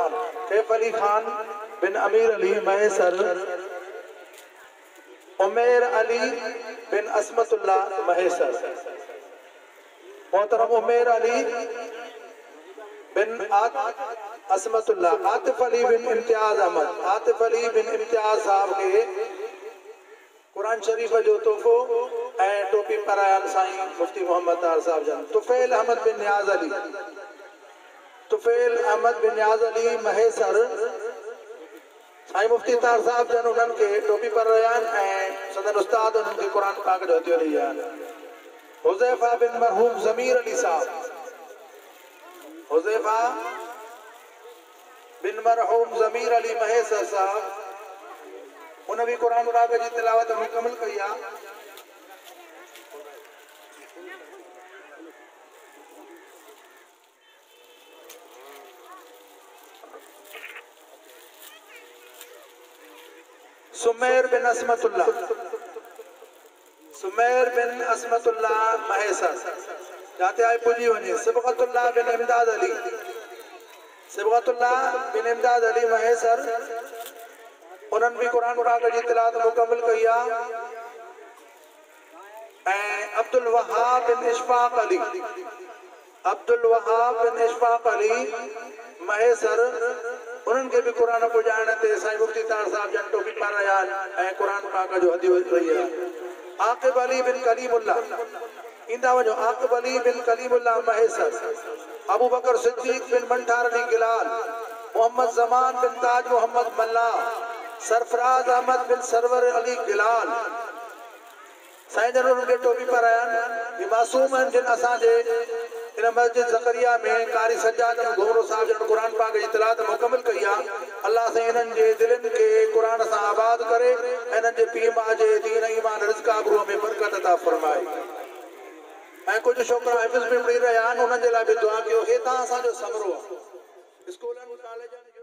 खान, कैफ अली खान बिन अमीर अली महेसर, उमेर अली बिन असमतुल्लाह महेसर, मोहतरम उमेर अली बिन असमतुल्लाह, आतिफ अली बिन इम्तियाज अहमद, आतिफ अली बिन इम्तियाज साहब के कुरान शरीफ जो तोहफो ऐं टोपी पारायन साईं मुफ्ती मोहम्मद तार साहब जन। तुफैल अहमद बिन नियाज अली, तुफैल अहमद बिन नियाज अली महेसर, साईं मुफ्ती तार साहब जन उन्हनि के टोपी पारायन ऐं सदन उस्ताद उन्हनि के कुरान पाक जो हदियो ॾेई आहिनि। हुज़ैफा बिन मरहूम ज़मीर अली साहब, हुज़ैफा बिन मरहूम ज़मीर अली महेसर साहब, उन भी कुरान पाक की तिलावत मुकम्मल कई आ। सुमैर बिन असमतुल्लाह, सुमैर बिन असमतुल्लाह महेसर जाते आए पुजी वने। सिबगतुल्लाह बिन इमदाद अली, सिबगतुल्लाह बिन इमदाद अली महेसर, उन्हनि भी कुरान पाक की तिलावत मुकम्मल कई आ। अब्दुल वहाब बिन इशफाक अली, अब्दुल वहाब बिन इशफाक अली महेसर, उन्हनि के भी कुरान पुॼाइण ते साईं मुफ्ती तार साहब जन टोपी पारायन ऐं कुरान पाक जो हदियो रही है। आकिब अली बिन कलीमुल्लाह, इंदा वञो, आकिब अली बिन कलीमुल्लाह महेसर, अबू बकर सिद्दीक बिन मंठार अली गिलाल, मोहम्मद जमान बिन ताज मोहम्मद मल्ला, सरफराज अहमद बिन सरवर अली गिलाल, साईं जन उनके टोपी पारायन। ये मासूम हैं जिन असांजे इन मस्जिद ज़करिया में कारी सज्जाद घुमरो साहब जन कुरान पाक की तिलावत मुकम्मल कई आ। अल्लाह से इन्हनि जे दिलनि के कुरान सां आबाद करे, इन्हनि जे पीउ माउ जे दीन ईमान रिज़्क़ आबरूअ में बरकत अता फरमाए। ऐं कुझु छोकिरा हिफ़्ज़ में पढ़ी रहिया आहिनि, उन्हनि जे लाइ बि दुआ कयो। हे तव्हां असांजो समरो आहे, स्कूलनि कॉलेजनि